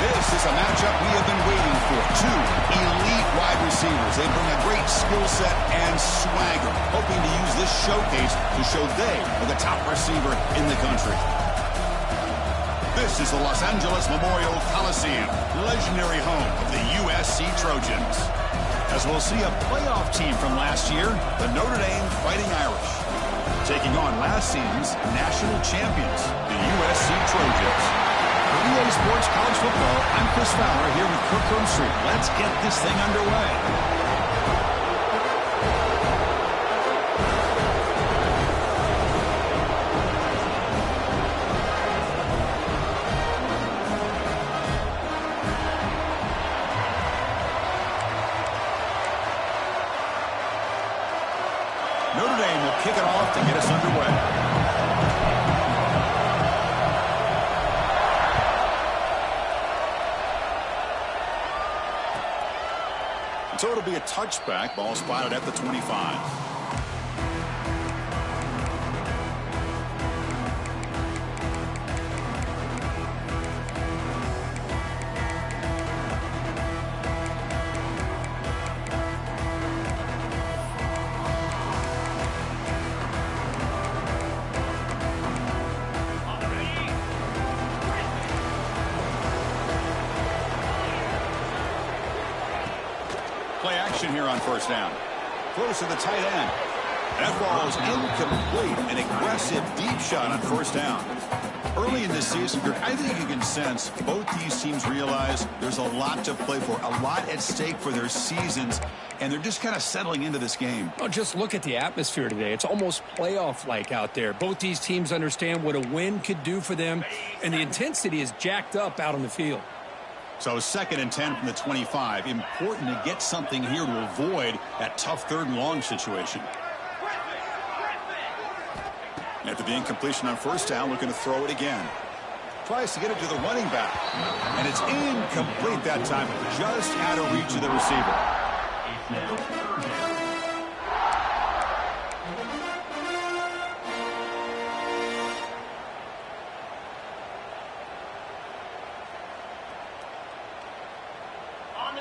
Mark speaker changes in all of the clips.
Speaker 1: This is a matchup we have been waiting for. Two elite wide receivers. They bring a great skill set and swagger, hoping to use this showcase to show they are the top receiver in the country. This is the Los Angeles Memorial Coliseum, legendary home of the USC Trojans. As we'll see a playoff team from last year, the Notre Dame Fighting Irish, taking on last season's national champions, the USC Trojans. For EA Sports College Football, I'm Chris Fowler here with Kirk Herbstreit. Let's get this thing underway. Notre Dame will kick it off to get us underway. So it'll be a touchback. Ball spotted at the 25. Play action here on first down. Throws to the tight end. That ball is incomplete. An aggressive deep shot on first down. Early in this season, I think you can sense both these teams realize there's a lot to play for, a lot at stake for their seasons, and they're just kind of settling into this game.
Speaker 2: Oh, just look at the atmosphere today. It's almost playoff-like out there. Both these teams understand what a win could do for them, and the intensity is jacked up out on the field.
Speaker 1: So 2nd and 10 from the 25. Important to get something here to avoid that tough 3rd and long situation. After the incompletion on first down, looking to throw it again. Tries to get it to the running back. And it's incomplete that time. Just out of reach of the receiver.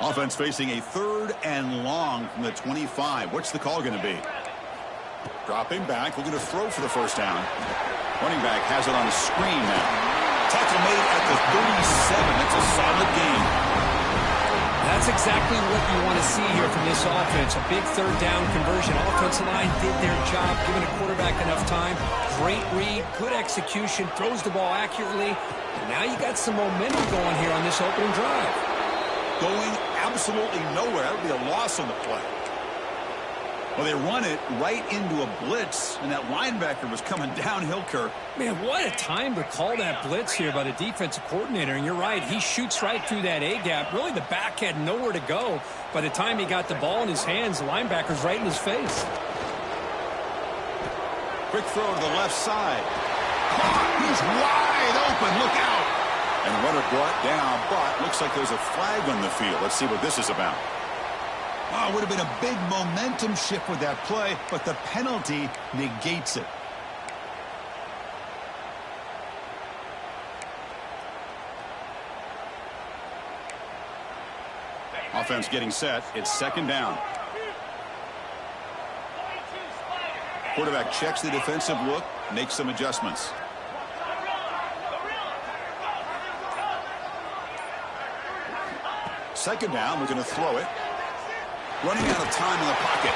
Speaker 1: Offense facing a 3rd and long from the 25. What's the call going to be? Dropping back, looking to throw for the first down. Running back has it on the screen now. Tackle made at the 37. That's a solid gain.
Speaker 2: That's exactly what you want to see here from this offense. A big 3rd down conversion. Offensive line did their job, giving a quarterback enough time. Great read, good execution, throws the ball accurately. And now you got some momentum going here on this opening drive.
Speaker 1: Going absolutely nowhere. That would be a loss on the play. Well, they run it right into a blitz, and that linebacker was coming downhill, Kirk.
Speaker 2: Man, what a time to call that blitz here by the defensive coordinator. And you're right, he shoots right through that A-gap. Really, the back had nowhere to go. By the time he got the ball in his hands, the linebacker's right in his face.
Speaker 1: Quick throw to the left side. He's wide open. Look out. And the runner brought down, but looks like there's a flag on the field. Let's see what this is about. Oh, it would have been a big momentum shift with that play, but the penalty negates it. Offense getting set. It's 2nd down. Quarterback checks the defensive look, makes some adjustments. Second down, we're going to throw it. Running out of time in the pocket.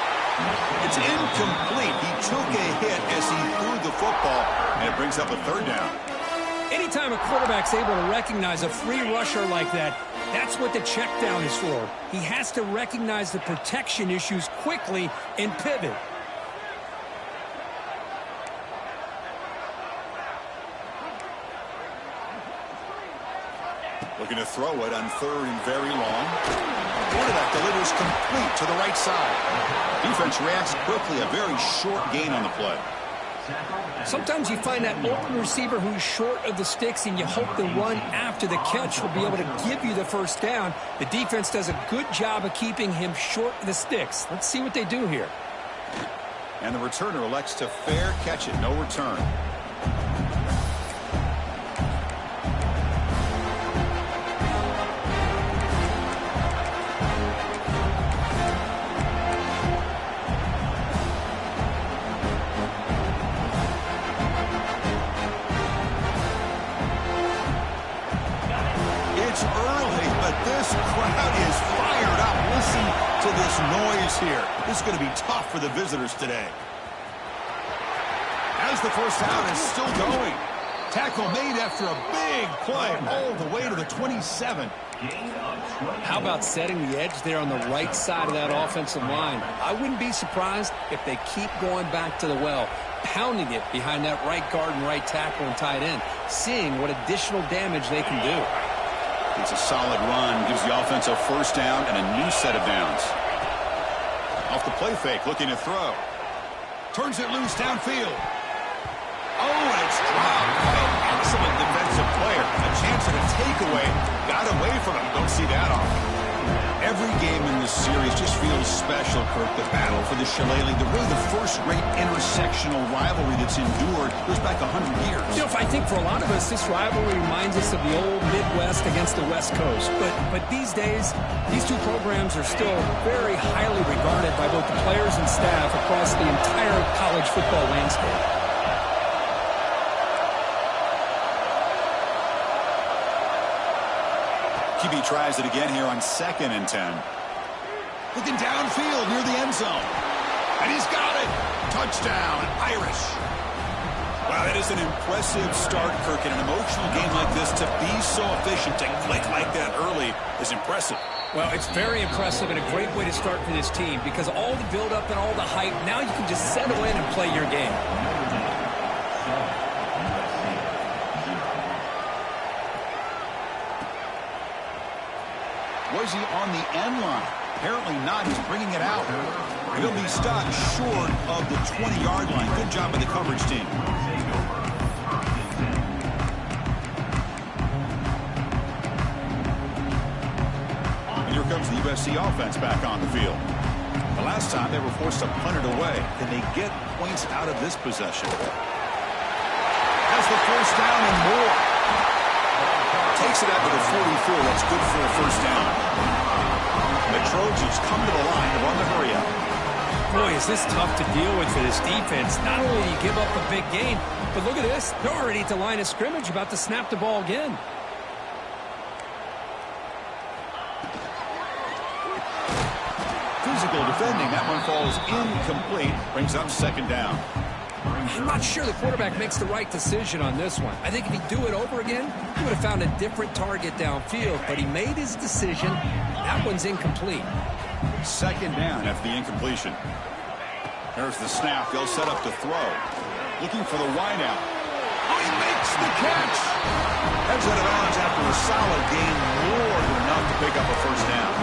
Speaker 1: It's incomplete. He took a hit as he threw the football, and it brings up a 3rd down.
Speaker 2: Anytime a quarterback's able to recognize a free rusher like that, that's what the check down is for. He has to recognize the protection issues quickly and pivot.
Speaker 1: Looking to throw it on 3rd and very long. Quarterback delivers complete to the right side. Defense reacts quickly. A very short gain on the play.
Speaker 2: Sometimes you find that open receiver who's short of the sticks, and you hope the run after the catch will be able to give you the first down. The defense does a good job of keeping him short of the sticks. Let's see what they do here.
Speaker 1: And the returner elects to fair catch it. No return. it's early, but this crowd is fired up. Listen to this noise here. This is going to be tough for the visitors today. As the first down is still going. Tackle made after a big play all the way to the 27.
Speaker 2: How about setting the edge there on the right side of that offensive line? I wouldn't be surprised if they keep going back to the well, pounding it behind that right guard and right tackle and tight end, seeing what additional damage they can do.
Speaker 1: It's a solid run, gives the offense a first down and a new set of downs. Off the play fake, looking to throw. Turns it loose downfield. Oh, and it's dropped by an excellent defensive player. A chance at a takeaway. Got away from him. Don't see that often. Every game in this series just feels special, Kirk. The battle for the Shillelagh, really the first great intersectional rivalry that's endured goes back 100 years.
Speaker 2: You know, I think for a lot of us, this rivalry reminds us of the old Midwest against the West Coast. But these days, these two programs are still very highly regarded by both the players and staff across the entire college football landscape.
Speaker 1: QB tries it again here on 2nd and 10. Looking downfield near the end zone. And he's got it. Touchdown, Irish. Wow, that is an impressive start, Kirk. In an emotional game like this, to be so efficient, to click like that early is impressive.
Speaker 2: Well, it's very impressive and a great way to start for this team because all the build-up and all the hype, now you can just settle in and play your game.
Speaker 1: Was he on the end line? Apparently not. He's bringing it out. He'll be stopped short of the 20-yard line. Good job by the coverage team. And here comes the USC offense back on the field. The last time they were forced to punt it away. Can they get points out of this possession? Has the first down and more. Takes it out to the 44. That's good for a first down. The Trojans come to the line to run the hurry up.
Speaker 2: Boy, is this tough to deal with for this defense. Not only do you give up a big gain, but look at this. They're already at the line of scrimmage, about to snap the ball again.
Speaker 1: Physical defending. That one falls incomplete. Brings up 2nd down.
Speaker 2: I'm not sure the quarterback makes the right decision on this one. I think if he'd do it over again, he would have found a different target downfield, but he made his decision. That one's incomplete.
Speaker 1: 2nd down after the incompletion. There's the snap. They'll set up to throw. Looking for the wideout. Oh, he makes the catch. Heads out of bounds after a solid gain, more than enough to pick up a first down.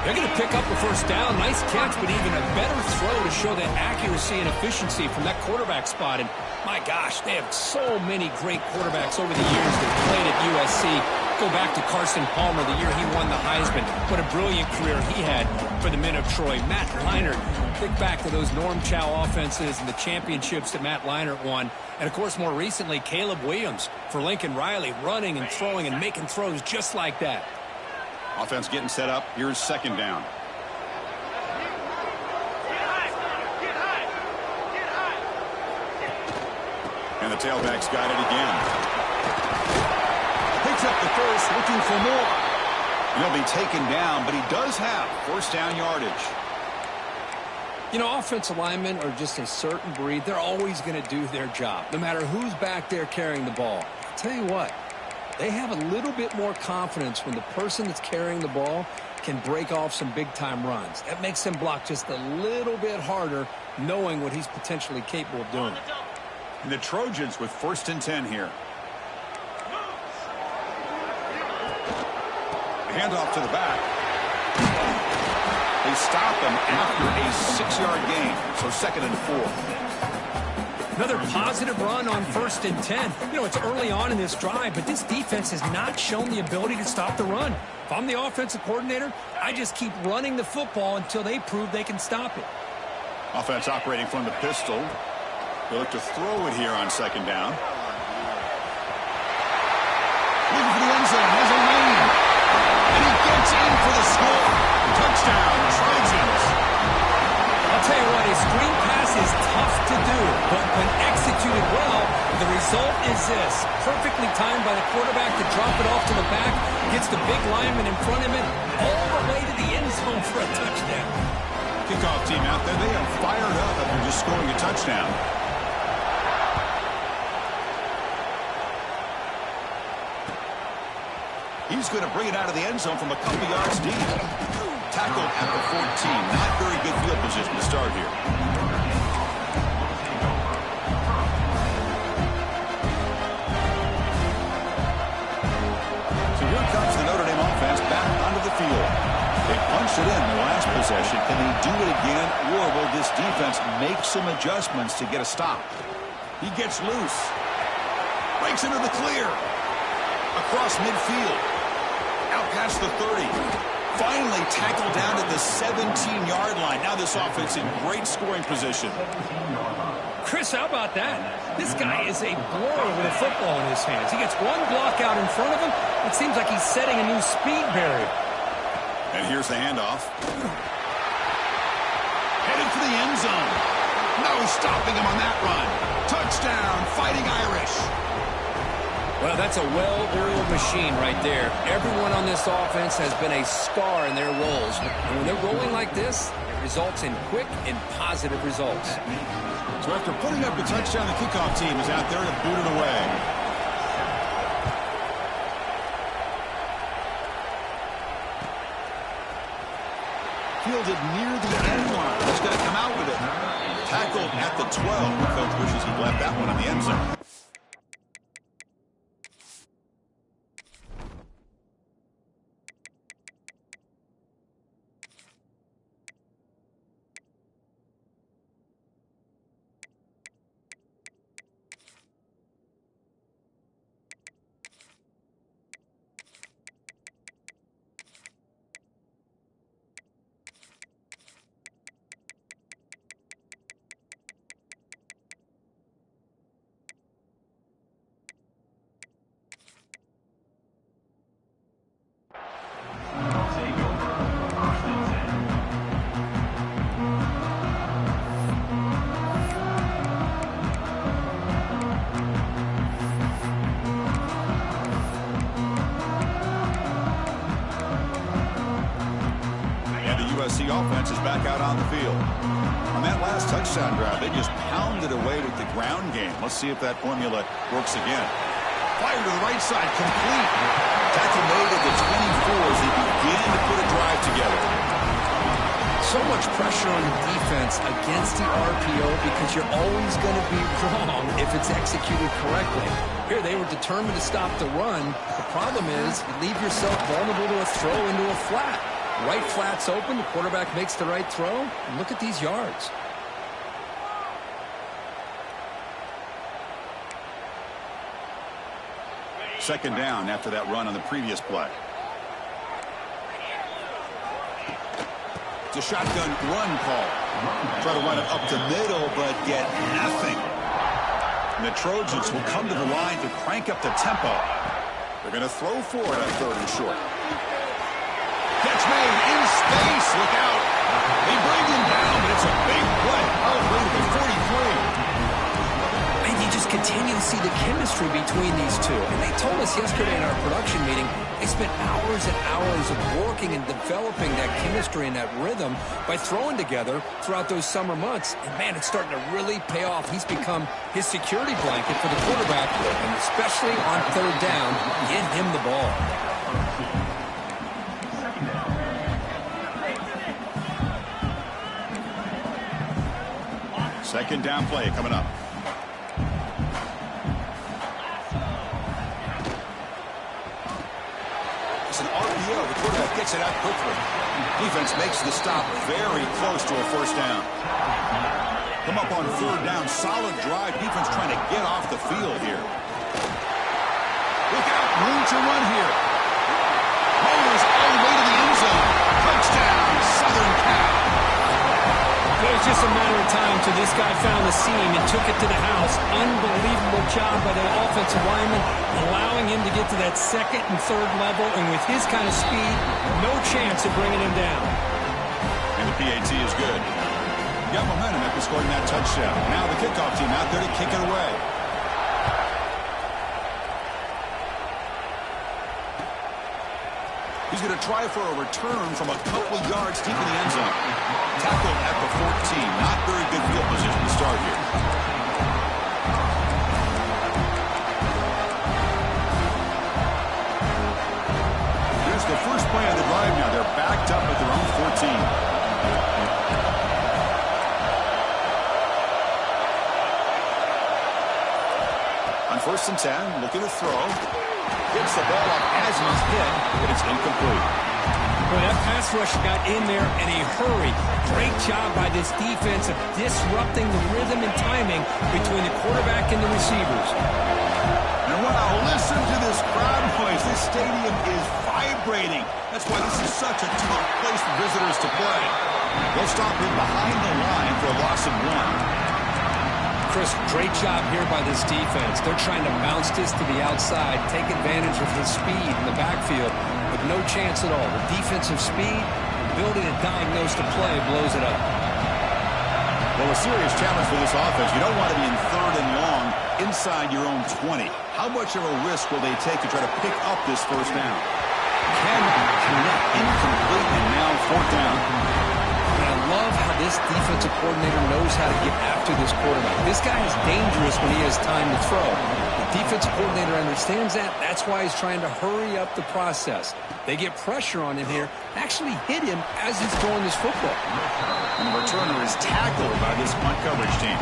Speaker 2: They're going to pick up the first down. Nice catch, but even a better throw to show that accuracy and efficiency from that quarterback spot. And my gosh, they have so many great quarterbacks over the years that played at USC. Go back to Carson Palmer, the year he won the Heisman. What a brilliant career he had for the men of Troy. Matt Leinart, think back to those Norm Chow offenses and the championships that Matt Leinart won. And, of course, more recently, Caleb Williams for Lincoln Riley, running and throwing and making throws just like that.
Speaker 1: Offense getting set up. Here's 2nd down. And the tailback's got it again. Picks up the first, looking for more. He'll be taken down, but he does have first down yardage.
Speaker 2: You know, offensive linemen are just a certain breed. They're always going to do their job, no matter who's back there carrying the ball. I'll tell you what. They have a little bit more confidence when the person that's carrying the ball can break off some big-time runs. That makes them block just a little bit harder, knowing what he's potentially capable of doing.
Speaker 1: And the Trojans with 1st and 10 here. Handoff to the back. They stop him after a 6-yard gain, so 2nd and 4.
Speaker 2: Another positive run on 1st and 10. You know, it's early on in this drive, but this defense has not shown the ability to stop the run. If I'm the offensive coordinator, I just keep running the football until they prove they can stop it.
Speaker 1: Offense operating from the pistol. They look to throw it here on 2nd down. Looking for the end zone. Has a lane. And he gets in for the score. Touchdown, Trojans.
Speaker 2: I'll tell you what, a screen pass is tough to do, but when executed well, the result is this. Perfectly timed by the quarterback to drop it off to the back, gets the big lineman in front of him, all the way to the end zone for a touchdown.
Speaker 1: Kickoff team out there, they are fired up after just scoring a touchdown. He's going to bring it out of the end zone from a couple yards deep. Tackled at the 14. Not very good field position to start here. So here comes the Notre Dame offense back onto the field. They punched it in the last possession. Can they do it again, or will this defense make some adjustments to get a stop? He gets loose. Breaks into the clear. Across midfield. Out past the 30. Finally tackled down at the 17-yard line. Now this offense in great scoring position.
Speaker 2: Chris, how about that? This guy is a blower with a football in his hands. He gets one block out in front of him. It seems like he's setting a new speed barrier.
Speaker 1: And here's the handoff. Headed for the end zone. No stopping him on that run. Touchdown, Fighting Irish.
Speaker 2: Well, that's a well-oiled machine right there. Everyone on this offense has been a star in their roles. And when they're rolling like this, it results in quick and positive results.
Speaker 1: So after putting up a touchdown, the kickoff team is out there to boot it away. Fielded near the end line. He's going to come out with it. Tackled at the 12. The coach wishes he'd left that one in the end zone. USC offense is back out on the field. On that last touchdown drive, they just pounded away with the ground game. Let's see if that formula works again. Fire to the right side, complete. Tackle made at the 24 as they begin to put a drive together.
Speaker 2: So much pressure on the defense against the RPO because you're always going to be wrong if it's executed correctly. Here, they were determined to stop the run. The problem is you leave yourself vulnerable to a throw into a flat. Right flat's open, the quarterback makes the right throw. And look at these yards.
Speaker 1: Second down after that run on the previous play. It's a shotgun run call. Try to run it up the middle, but get nothing. And the Trojans will come to the line to crank up the tempo. They're going to throw for it on third and short. Catch made in space. Look out. They bring him down, but it's a big play. All the way to the 43.
Speaker 2: And you just continue to see the chemistry between these two. And they told us yesterday in our production meeting, they spent hours and hours of working and developing that chemistry and that rhythm by throwing together throughout those summer months. And, man, it's starting to really pay off. He's become his security blanket for the quarterback, and especially on third down, get him the ball.
Speaker 1: Second down play coming up. It's an RPO. The quarterback gets it out quickly. Defense makes the stop very close to a first down. Come up on third down. Solid drive. Defense trying to get off the field here. Look out. Room to run here. Mowers all the way to the end zone. Touchdown, Southern Cal.
Speaker 2: It was just a matter of time till this guy found the seam and took it to the house. Unbelievable job by the offensive lineman, allowing him to get to that second and third level, and with his kind of speed, no chance of bringing him down.
Speaker 1: And the PAT is good. Got momentum after scoring that touchdown. Now the kickoff team out there to kick it away. He's going to try for a return from a couple yards deep in the end zone. Tackled at the 14. Not very good field position to start here. Here's the first play of the drive now. They're backed up at their own 14. On 1st and 10, looking to throw. Gets the ball up as he's hit, but it's incomplete.
Speaker 2: Boy, that pass rush got in there in a hurry. Great job by this defense of disrupting the rhythm and timing between the quarterback and the receivers.
Speaker 1: And wow, listen to this crowd noise. This stadium is vibrating. That's why this is such a tough place for visitors to play. They'll stop him behind the line for a loss of 1.
Speaker 2: Chris, great job here by this defense. They're trying to bounce this to the outside, take advantage of his speed in the backfield, but no chance at all. The defensive speed, ability to diagnose the play, blows it up.
Speaker 1: Well, a serious challenge for this offense. You don't want to be in 3rd and long inside your own 20. How much of a risk will they take to try to pick up this first down? Can connect, incomplete, and now 4th down.
Speaker 2: And I love how this defensive coordinator knows how to get after this quarterback. This guy is dangerous when he has time to throw. The defensive coordinator understands that. That's why he's trying to hurry up the process. They get pressure on him here, actually hit him as he's throwing this football.
Speaker 1: And the returner is tackled by this punt coverage team.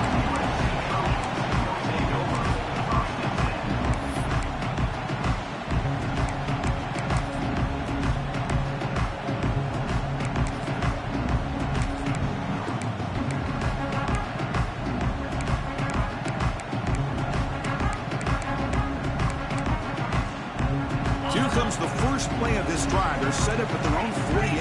Speaker 1: Here comes the first play of this drive. They're set up at their own 48.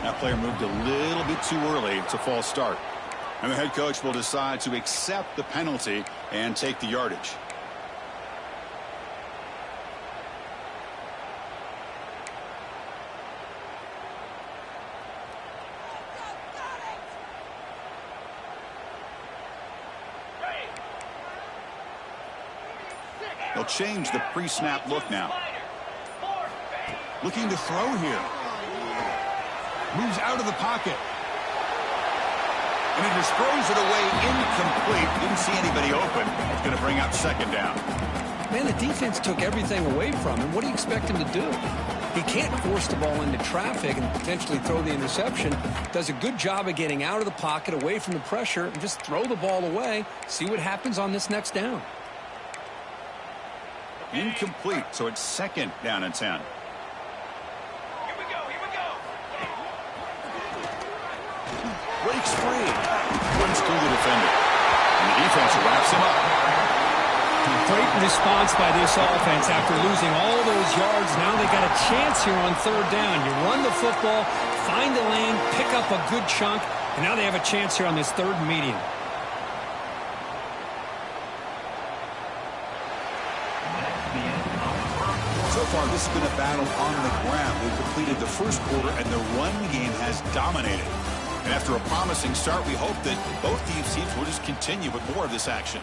Speaker 1: That player moved a little bit too early. It's a false start. And the head coach will decide to accept the penalty and take the yardage. They'll change the pre-snap look now. Looking to throw here. Moves out of the pocket. And he just throws it away incomplete. Didn't see anybody open. It's going to bring up 2nd down.
Speaker 2: Man, the defense took everything away from him. What do you expect him to do? He can't force the ball into traffic and potentially throw the interception. Does a good job of getting out of the pocket, away from the pressure, and just throw the ball away. See what happens on this next down.
Speaker 1: Incomplete, so it's 2nd down and 10.
Speaker 3: Here we go.
Speaker 1: Breaks free. Runs through the defender. And the defense wraps him up.
Speaker 2: Great response by this offense after losing all those yards. Now they got a chance here on 3rd down. You run the football, find the lane, pick up a good chunk, and now they have a chance here on this 3rd and medium.
Speaker 1: So far, this has been a battle on the ground. They've completed the first quarter, and the run game has dominated. And after a promising start, we hope that both these teams will just continue with more of this action.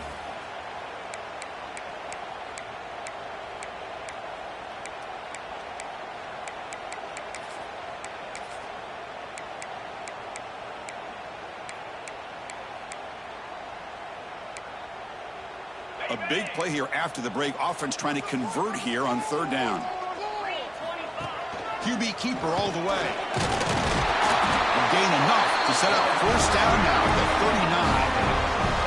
Speaker 1: A big play here after the break. Offense trying to convert here on 3rd down. QB keeper all the way. And gain enough to set up 1st down now at the 39.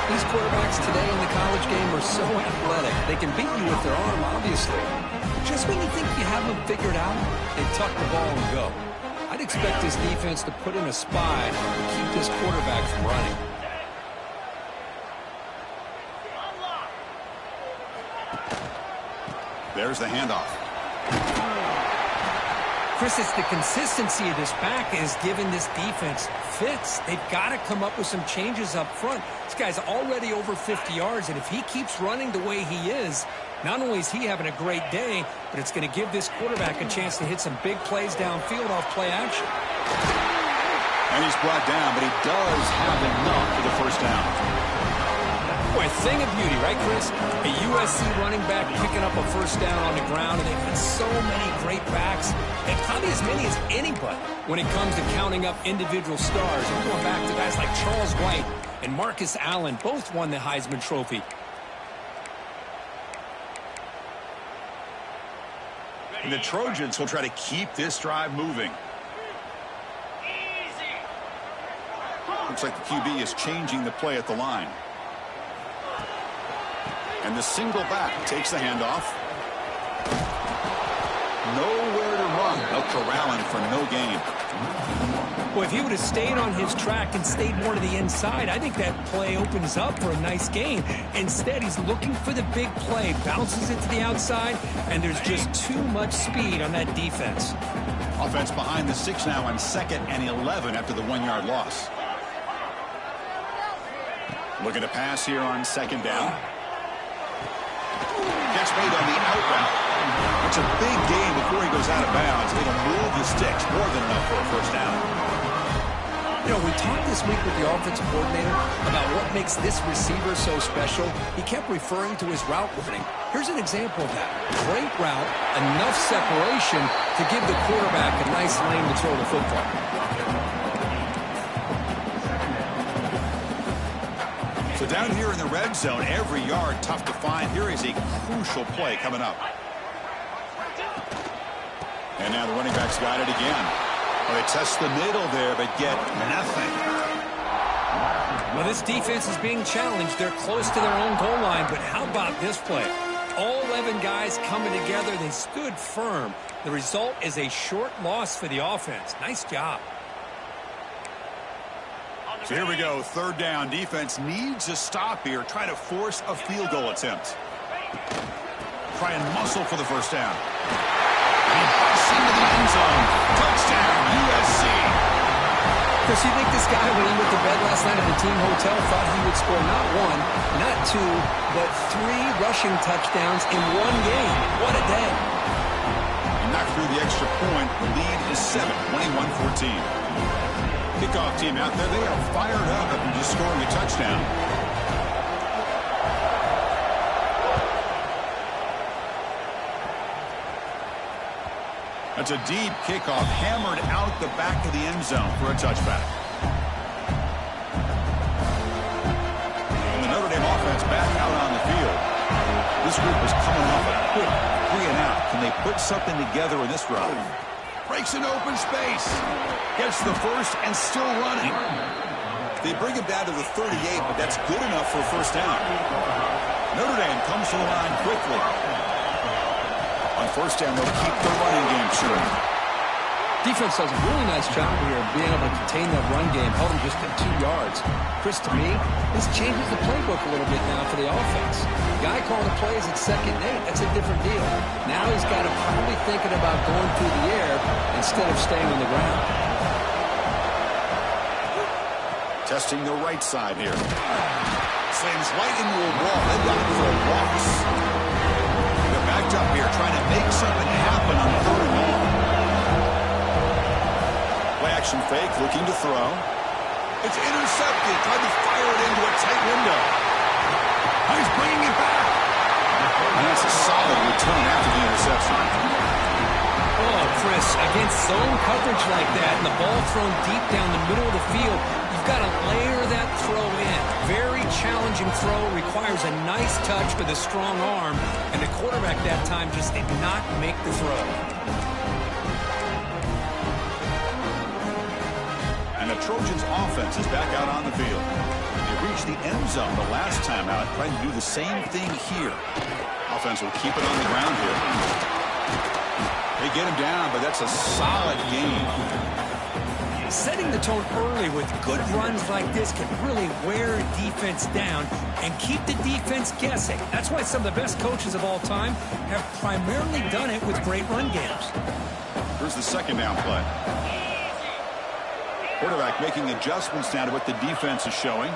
Speaker 2: These quarterbacks today in the college game are so athletic. They can beat you with their arm, obviously. Just when you think you have them figured out, they tuck the ball and go. I'd expect this defense to put in a spy and keep this quarterback from running.
Speaker 1: There's the handoff.
Speaker 2: Chris, it's the consistency of this back is giving this defense fits. They've got to come up with some changes up front. This guy's already over 50 yards, and if he keeps running the way he is, Not only is he having a great day, but it's going to give this quarterback a chance to hit some big plays downfield off play action.
Speaker 1: And he's brought down, but he does have enough for the first down.
Speaker 2: Boy, a thing of beauty, right, Chris? A USC running back picking up a first down on the ground, and they've had so many great backs, and probably as many as anybody when it comes to counting up individual stars. And going back to guys like Charles White and Marcus Allen, both won the Heisman Trophy.
Speaker 1: And the Trojans will try to keep this drive moving. Looks like the QB is changing the play at the line. And the single back takes the handoff. Nowhere to run. A corralling for no gain.
Speaker 2: Well, if he would have stayed on his track and stayed more to the inside, I think that play opens up for a nice gain. Instead, he's looking for the big play, bounces it to the outside, and there's just too much speed on that defense.
Speaker 1: Offense behind the 6 now on 2nd and 11 after the 1-yard loss. Looking to pass here on 2nd down. Gets made on the out route. It's a big gain before he goes out of bounds. It'll move the sticks more than enough for a first down.
Speaker 2: You know, we talked this week with the offensive coordinator about what makes this receiver so special. He kept referring to his route running. Here's an example of that. Great route, enough separation to give the quarterback a nice lane to throw the football.
Speaker 1: So down here in the red zone, every yard tough to find. Here is a crucial play coming up. And now the running back's got it again. Well, they test the middle there, but get nothing.
Speaker 2: Well, this defense is being challenged. They're close to their own goal line, but how about this play? All 11 guys coming together. They stood firm. The result is a short loss for the offense. Nice job.
Speaker 1: So here we go, 3rd down. Defense needs a stop here. Try to force a field goal attempt. Try and muscle for the first down. He busts into the end zone. Touchdown, USC.
Speaker 2: Chris, you think this guy, when he went to bed last night at the team hotel, thought he would score not 1, not 2, but 3 rushing touchdowns in one game? What a day.
Speaker 1: He knocked through the extra point. The lead is 7, 21-14. Kickoff team out there, they are fired up after just scoring a touchdown. That's a deep kickoff, hammered out the back of the end zone for a touchback. And the Notre Dame offense back out on the field. This group is coming off a quick 3-and-out. Can they put something together in this drive? Breaks an open space. Gets the first and still running. They bring him down to the 38, but that's good enough for a first down. Notre Dame comes to the line quickly. On first down, they'll keep the running game short.
Speaker 2: Defense does a really nice job here of being able to contain that run game, held him just at 2 yards. Chris, to me, this changes the playbook a little bit now for the offense. The guy calling the plays at 2nd and 8, that's a different deal. Now he's got to probably thinking about going through the air instead of staying on the ground.
Speaker 1: Testing the right side here. Slams right into a wall. They've got him for a loss. They're backed up here trying to make something happen on the 3rd and long. Play action fake, looking to throw. It's intercepted. Tried to fire it into a tight window. He's bringing it back. And that's a solid return after the interception.
Speaker 2: Oh, Chris, against zone coverage like that and the ball thrown deep down the middle of the field, you've got to layer that throw in. Very challenging throw, requires a nice touch with a strong arm, and the quarterback that time just did not make the throw.
Speaker 1: And the Trojans' offense is back out on the field. They reached the end zone the last time out, trying to do the same thing here. Offense will keep it on the ground here. They get him down, but that's a solid game.
Speaker 2: Setting the tone early with good runs like this can really wear a defense down and keep the defense guessing. That's why some of the best coaches of all time have primarily done it with great run games.
Speaker 1: Here's the 2nd down play. Quarterback making adjustments now to what the defense is showing.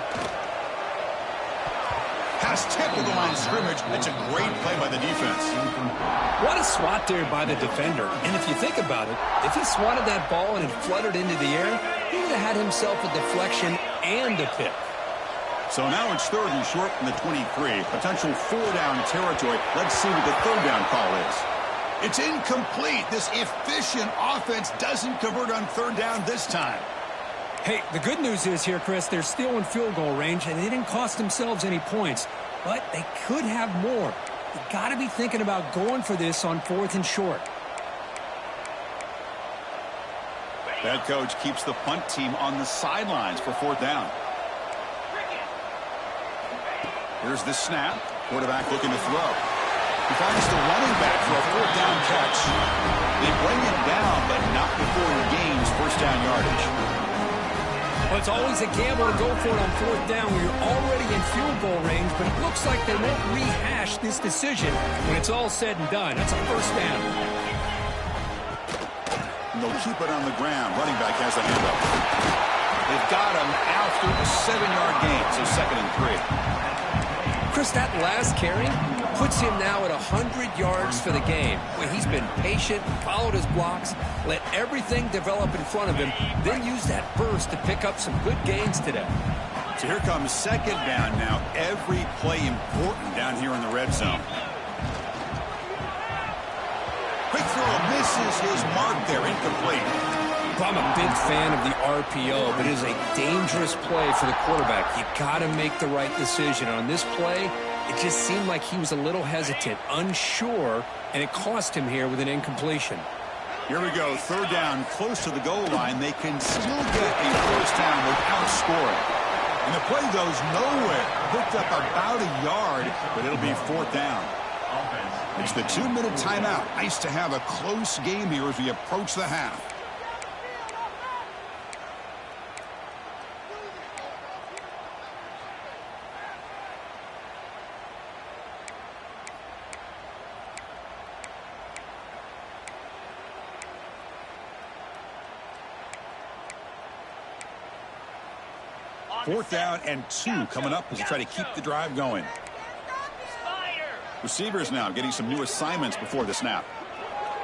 Speaker 1: Pass tipped to the line of scrimmage. That's a great play by the defense.
Speaker 2: What a swat there by the defender. And if you think about it, if he swatted that ball and it fluttered into the air, he would have had himself a deflection and a pick.
Speaker 1: So now it's 3rd and short from the 23. Potential 4-down territory. Let's see what the 3rd down call is. It's incomplete. This efficient offense doesn't convert on 3rd down this time.
Speaker 2: Hey, the good news is here, Chris, they're still in field goal range, and they didn't cost themselves any points. But they could have more. You got to be thinking about going for this on 4th and short.
Speaker 1: Head coach keeps the punt team on the sidelines for 4th down. Here's the snap. Quarterback looking to throw. He finds the running back for a 4th down catch. They bring it down, but not before he gains 1st down yardage.
Speaker 2: Well, it's always a gamble to go for it on 4th down when you're already in field goal range, but it looks like they won't rehash this decision when it's all said and done. That's a 1st down.
Speaker 1: And they'll keep it on the ground. Running back has the handoff. They've got him after a 7-yard gain, so 2nd and 3.
Speaker 2: Chris, that last carry puts him now at 100 yards for the game. Well, he's been patient, followed his blocks, let everything develop in front of him, then used that burst to pick up some good gains today.
Speaker 1: So here comes 2nd down now. Every play important down here in the red zone. Quick throw misses his mark there, incomplete.
Speaker 2: I'm a big fan of the RPO, but it is a dangerous play for the quarterback. You got to make the right decision. On this play, it just seemed like he was a little hesitant, unsure, and it cost him here with an incompletion.
Speaker 1: Here we go, 3rd down, close to the goal line. They can still get a 1st down without scoring. And the play goes nowhere. Picked up about a yard, but it'll be 4th down. It's the 2-minute timeout. Nice to have a close game here as we approach the half. Fourth down and 2 coming up as they try to keep the drive going. Receivers now getting some new assignments before the snap.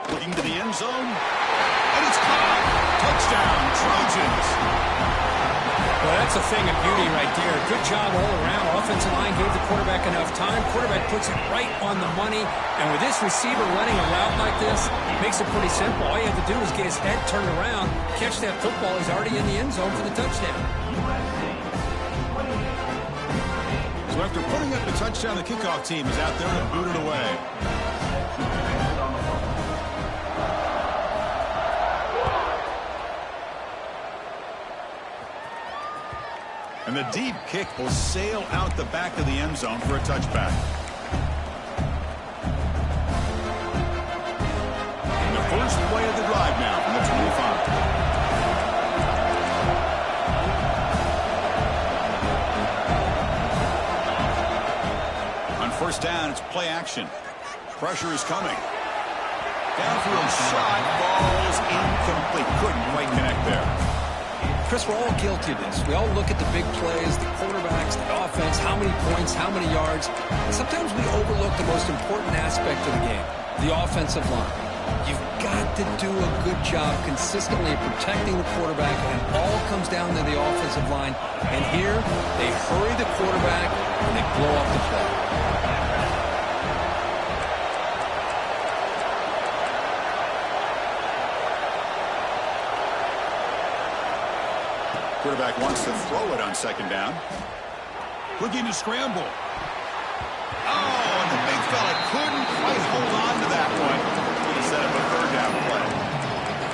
Speaker 1: Looking to the end zone. And it's caught. Touchdown, Trojans.
Speaker 2: Well, that's a thing of beauty right there. Good job all around. Offensive line gave the quarterback enough time. Quarterback puts it right on the money. And with this receiver running a route like this, it makes it pretty simple. All you have to do is get his head turned around, catch that football. He's already in the end zone for the touchdown.
Speaker 1: So after putting up the touchdown, the kickoff team is out there to boot it away. And the deep kick will sail out the back of the end zone for a touchback. And the first play of the drive now from the 25. First down, it's play action. Pressure is coming. Downfield shot, falls incomplete. Couldn't quite connect there.
Speaker 2: Chris, we're all guilty of this. We all look at the big plays, the quarterbacks, the offense, how many points, how many yards. And sometimes we overlook the most important aspect of the game, the offensive line. You've got to do a good job consistently protecting the quarterback, and it all comes down to the offensive line. And here, they hurry the quarterback, and they blow up the play.
Speaker 1: Quarterback wants to throw it on second down. Looking to scramble. Oh, and the big fella couldn't quite hold on to that one. Set up a third down play.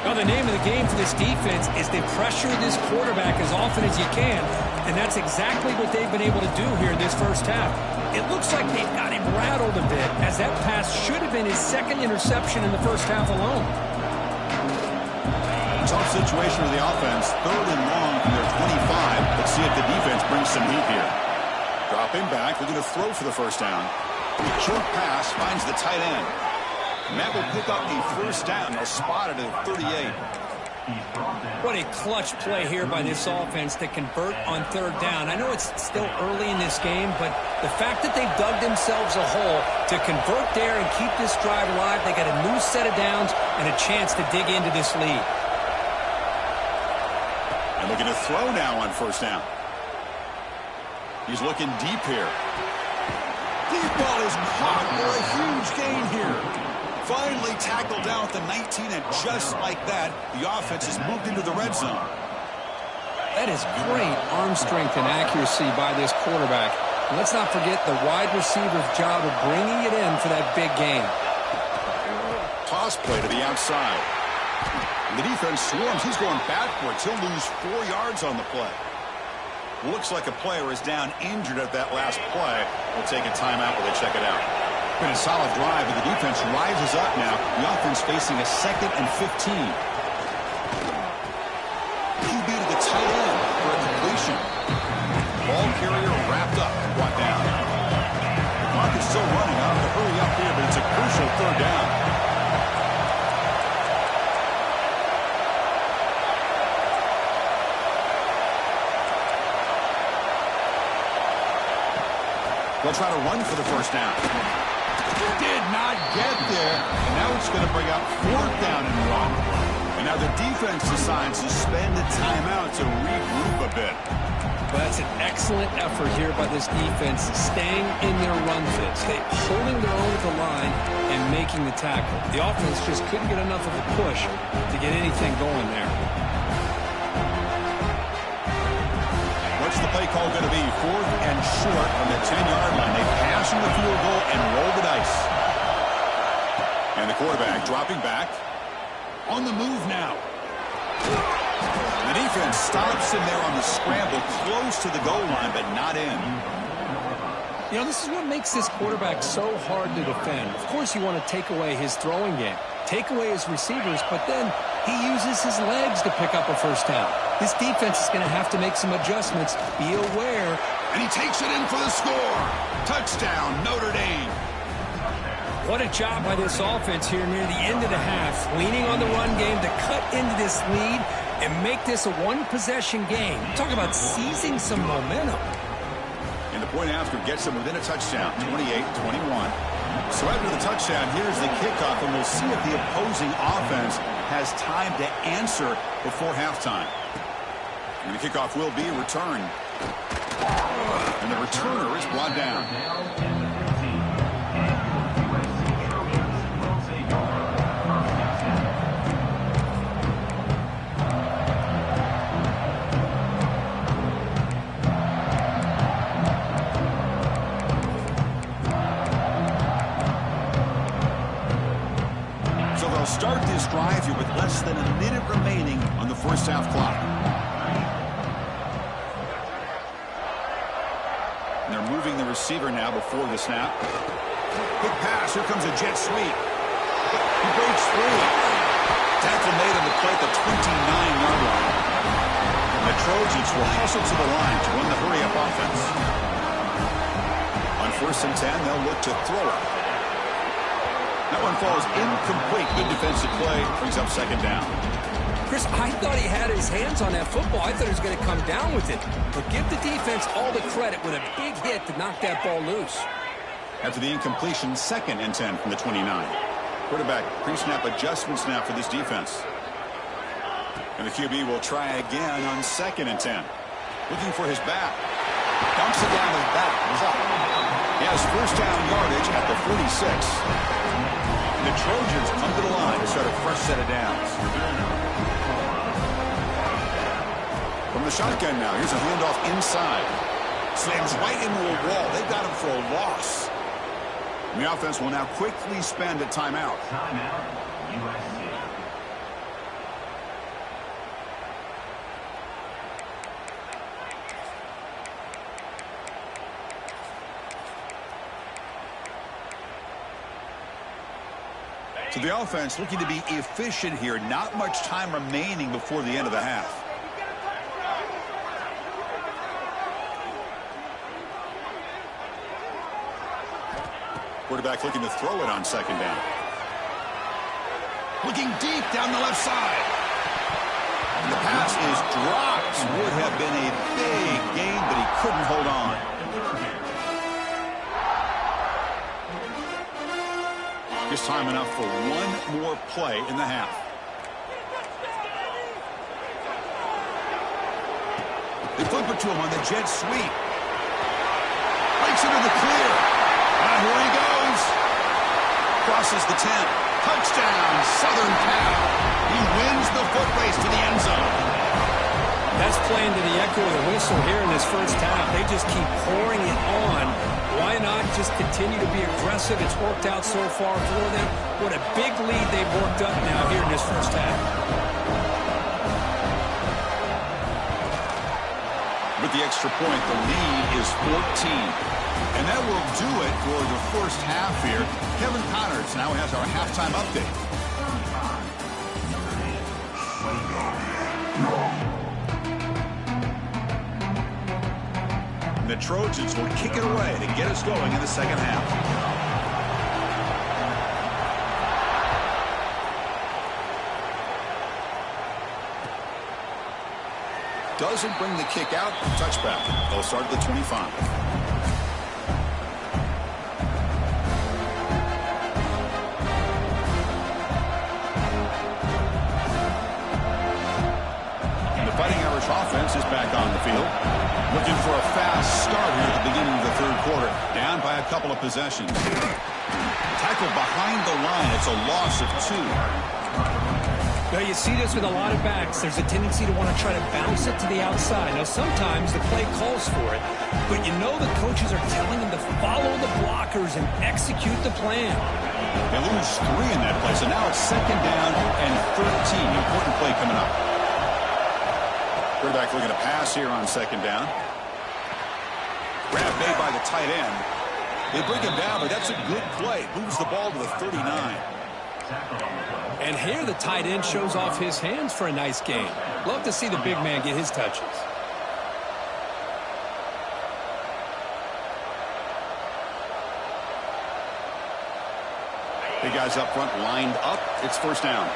Speaker 2: Well, the name of the game for this defense is to pressure this quarterback as often as you can, and that's exactly what they've been able to do here in this first half. It looks like they've got him rattled a bit, as that pass should have been his second interception in the first half alone.
Speaker 1: Tough situation for the offense. Third and long from their 25. Let's see if the defense brings some heat here. Dropping back, looking to throw for the first down. The short pass finds the tight end. And that will pick up the first down. They'll spot it at 38.
Speaker 2: What a clutch play here by this offense to convert on third down. I know it's still early in this game, but the fact that they've dug themselves a hole to convert there and keep this drive alive, they got a new set of downs and a chance to dig into this lead.
Speaker 1: And looking to throw now on first down. He's looking deep here. Deep ball is caught for a huge gain here. Finally tackled down at the 19, and just like that, the offense has moved into the red zone.
Speaker 2: That is great arm strength and accuracy by this quarterback. And let's not forget the wide receiver's job of bringing it in for that big gain.
Speaker 1: Toss play to the outside. And the defense swarms. He's going backwards. He'll lose 4 yards on the play. Looks like a player is down injured at that last play. We'll take a timeout while they check it out. Been a solid drive, but the defense rises up now. The offense facing a 2nd and 15. QB to the tight end for a completion. Ball carrier wrapped up, brought down. The clock is still running. I'll have to hurry up here, but it's a crucial third down. They'll try to run for the first down. Did not get there. And now it's going to bring up 4th down and 1. And now the defense decides to spend a timeout to regroup a bit.
Speaker 2: Well, that's an excellent effort here by this defense, staying in their run fits, holding their own at the line and making the tackle. The offense just couldn't get enough of a push to get anything going there.
Speaker 1: What's the play call going to be? 4th and short from the 10-yard line. They pass from the field goal and roll the dice. And the quarterback dropping back. On the move now. The defense stops him there on the scramble, close to the goal line, but not in.
Speaker 2: You know, this is what makes this quarterback so hard to defend. Of course, you want to take away his throwing game, take away his receivers, but then he uses his legs to pick up a first down. This defense is going to have to make some adjustments. Be aware.
Speaker 1: And he takes it in for the score. Touchdown, Notre Dame.
Speaker 2: What a job by this offense here near the end of the half, leaning on the run game to cut into this lead and make this a one-possession game. Talk about seizing some momentum.
Speaker 1: And the point after gets them within a touchdown, 28-21. So after the touchdown, here's the kickoff, and we'll see if the opposing offense has time to answer before halftime. And the kickoff will be returned. And the returner is brought down. So they'll start this drive here with less than a minute remaining on the first half clock. And they're moving the receiver now before the snap. Quick pass. Here comes a jet sweep. He breaks free. Tackle made on the play at the 29-yard line. And the Trojans will hustle to the line to run the hurry-up offense. On 1st and 10, they'll look to throw it. That one falls incomplete. Good defensive play. Brings up 2nd down.
Speaker 2: Chris, I thought he had his hands on that football. I thought he was going to come down with it. But give the defense all the credit with a big hit to knock that ball loose.
Speaker 1: After the incompletion, 2nd and 10 from the 29. Quarterback pre-snap adjustments now for this defense. And the QB will try again on 2nd and 10. Looking for his back. Dumps it down his back. He's up. He has first down yardage at the 46. The Trojans come to the line to start a fresh set of downs. From the shotgun now, here's a handoff inside. Slams right into a wall. They've got him for a loss. And the offense will now quickly spend a timeout.
Speaker 3: Timeout, USC.
Speaker 1: So the offense looking to be efficient here. Not much time remaining before the end of the half. Quarterback looking to throw it on 2nd down. Looking deep down the left side. The pass is dropped. Would have been a big gain, but he couldn't hold on. Just time enough for one more play in the half. They flip it to him on the jet sweep. Breaks into the clear. And here he goes. Crosses the 10. Touchdown, Southern Cal. He wins the foot race to the end zone.
Speaker 2: That's playing to the echo of the whistle here in this first half. They just keep pouring it on. Why not just continue to be aggressive? It's worked out so far for them. What a big lead they've worked up now here in this first half.
Speaker 1: With the extra point, the lead is 14. And that will do it for the first half here. Kevin Connors now has our halftime update. The Trojans will kick it away to get us going in the second half. Doesn't bring the kick out. Touchback. They'll start at the 25. And the Fighting Irish offense is back on the field. Looking for a fast start here at the beginning of the third quarter. Down by a couple of possessions. Tackle behind the line. It's a loss of 2.
Speaker 2: Well, you see this with a lot of backs. There's a tendency to want to try to bounce it to the outside. Now, sometimes the play calls for it, but you know the coaches are telling them to follow the blockers and execute the plan.
Speaker 1: They lose 3 in that play, so now it's second down and 13. Important play coming up. Quarterback looking to pass here on second down. Grab made by the tight end. They bring him down, but that's a good play. Moves the ball to the 39.
Speaker 2: And here the tight end shows off his hands for a nice gain. Love to see the big man get his touches.
Speaker 1: Big guys up front lined up. It's first down.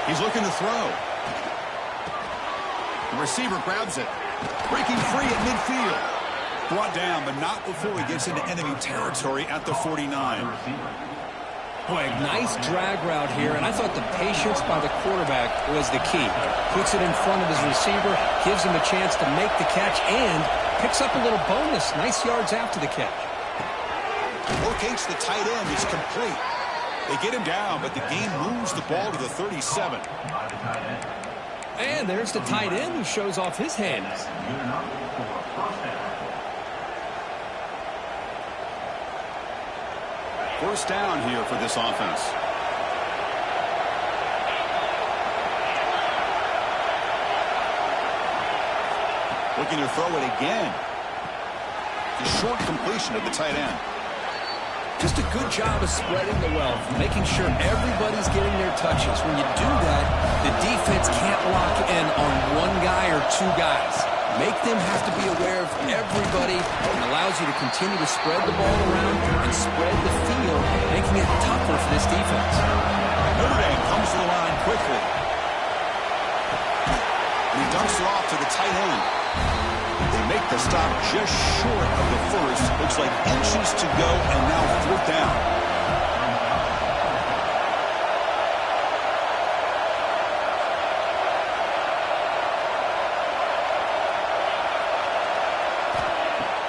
Speaker 1: He's looking to throw. The receiver grabs it. Breaking free at midfield. Brought down, but not before he gets into enemy territory at the 49.
Speaker 2: Boy, a nice drag route here, and I thought the patience by the quarterback was the key. Puts it in front of his receiver, gives him a chance to make the catch, and picks up a little bonus. Nice yards after the catch.
Speaker 1: Locates the tight end. It's complete. They get him down, but the game moves the ball to the 37.
Speaker 2: And there's the tight end who shows off his hands.
Speaker 1: First down here for this offense. Looking to throw it again. The short completion of the tight end.
Speaker 2: Just a good job of spreading the wealth, making sure everybody's getting their touches. When you do that, the defense can't lock in on one guy or 2 guys. Make them have to be aware of everybody, and allows you to continue to spread the ball around and spread the field, making it tougher for this defense.
Speaker 1: Notre Dame comes to the line quickly. And he dumps it off to the tight end. They make the stop just short of the first. Looks like inches to go, and now 4th down.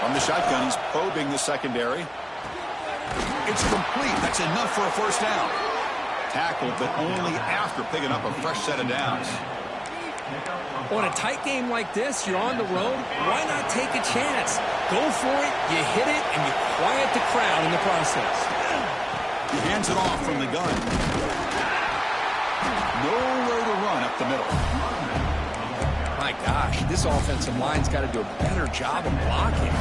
Speaker 1: From the shotgun, he's probing the secondary. It's complete. That's enough for a first down. Tackled, but only after picking up a fresh set of downs.
Speaker 2: On a tight game like this, you're on the road. Why not take a chance? Go for it, you hit it, and you quiet the crowd in the process.
Speaker 1: He hands it off from the gun. Nowhere to run up the middle.
Speaker 2: My gosh, this offensive line's got to do a better job of blocking.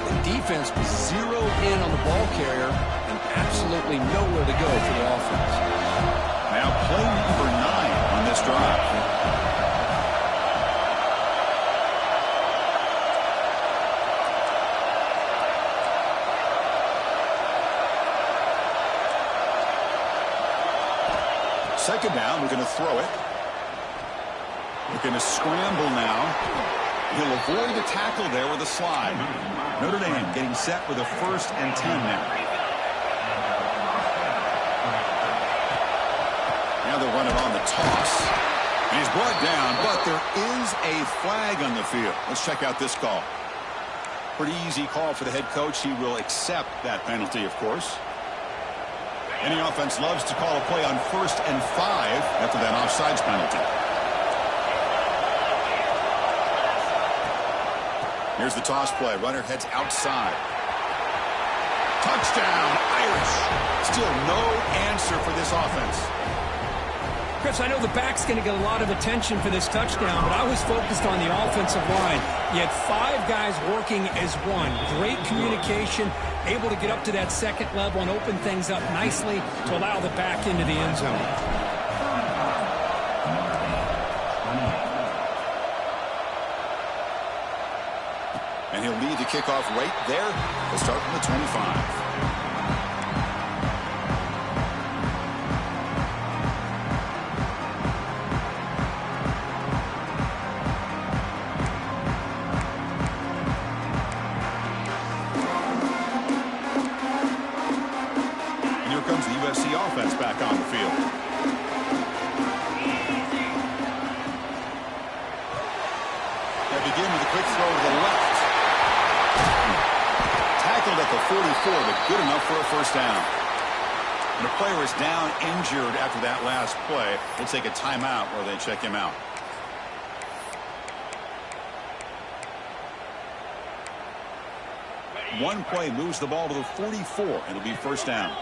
Speaker 2: The defense was zeroed in on the ball carrier and absolutely nowhere to go for the offense.
Speaker 1: Now play number 9 on this drive. second down. We're going to throw it. Looking to scramble now. He'll avoid the tackle there with a slide. Notre Dame getting set with a 1st and 10 now. Now they'll run it on the toss. And he's brought down, but there is a flag on the field. Let's check out this call. Pretty easy call for the head coach. He will accept that penalty, of course. Any offense loves to call a play on 1st and 5 after that offsides penalty. Here's the toss play. Runner heads outside. Touchdown, Irish. Still no answer for this offense.
Speaker 2: Chris, I know the back's going to get a lot of attention for this touchdown, but I was focused on the offensive line. You had 5 guys working as one. Great communication, able to get up to that second level and open things up nicely to allow the back into the end zone.
Speaker 1: And he'll lead the kickoff right there. We'll start from the 25. Offense back on the field. They begin with a quick throw to the left. Tackled at the 44, but good enough for a 1st down. And the player is down injured after that last play. We'll take a timeout while they check him out. One play moves the ball to the 44. It'll be 1st down.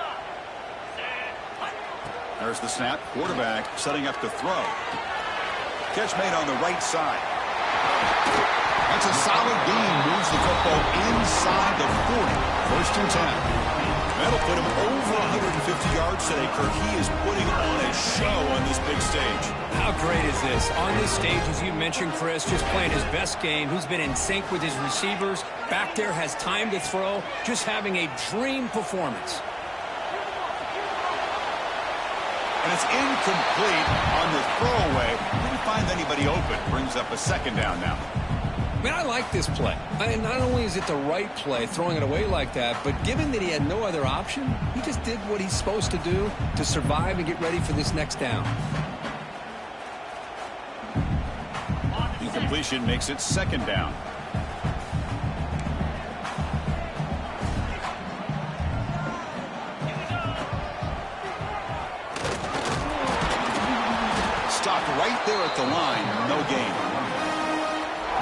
Speaker 1: There's the snap. Quarterback setting up to throw. Catch made on the right side. That's a solid gain. Moves the football inside the 40. 1st and 10. That'll put him over 150 yards today, Kirk. He is putting on a show on this big stage.
Speaker 2: How great is this? On this stage, as you mentioned, Chris, just playing his best game. Who's been in sync with his receivers. Back there has time to throw. Just having a dream performance.
Speaker 1: And it's incomplete on the throwaway. Didn't find anybody open. Brings up a 2nd down now.
Speaker 2: Man, I like this play. Not only is it the right play, throwing it away like that, but given that he had no other option, he just did what he's supposed to do to survive and get ready for this next down.
Speaker 1: Incompletion makes it 2nd down. Right there at the line, no gain.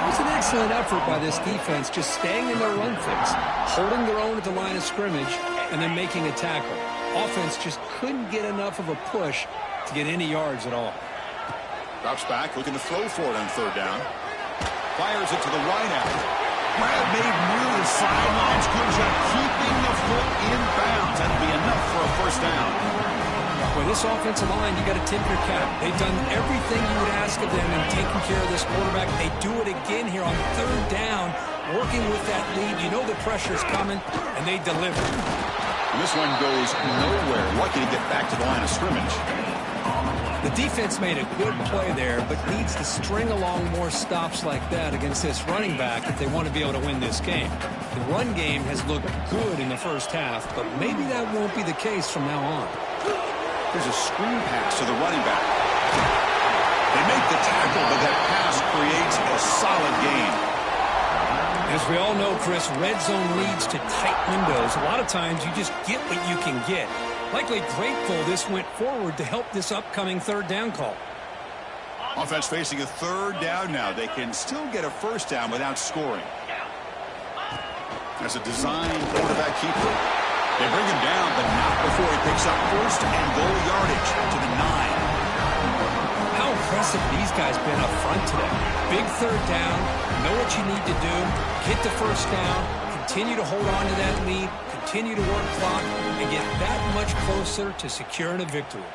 Speaker 2: It was an excellent effort by this defense, just staying in their run fix, holding their own at the line of scrimmage, and then making a tackle. Offense just couldn't get enough of a push to get any yards at all.
Speaker 1: Drops back, looking to throw for it on 3rd down. Fires it to the right out. Grab made near the sidelines. Good job keeping the foot in bounds. That'll be enough for a 1st down.
Speaker 2: With this offensive line, you got to tip your cap. They've done everything you would ask of them in taking care of this quarterback. They do it again here on 3rd down, working with that lead. You know the pressure's coming, and they deliver.
Speaker 1: And this one goes nowhere. Lucky to get back to the line of scrimmage.
Speaker 2: The defense made a good play there, but needs to string along more stops like that against this running back if they want to be able to win this game. The run game has looked good in the 1st half, but maybe that won't be the case from now on.
Speaker 1: There's a screen pass to the running back. They make the tackle, but that pass creates a solid gain.
Speaker 2: As we all know, Chris, red zone leads to tight windows. A lot of times you just get what you can get. Likely grateful this went forward to help this upcoming 3rd down call.
Speaker 1: Offense facing a 3rd down now. They can still get a 1st down without scoring. As a design quarterback keeper. They bring him down, but not before he picks up 1st and goal yardage to the 9.
Speaker 2: How impressive these guys been up front today. Big 3rd down, know what you need to do, get the 1st down, continue to hold on to that lead, continue to work clock, and get that much closer to securing a victory.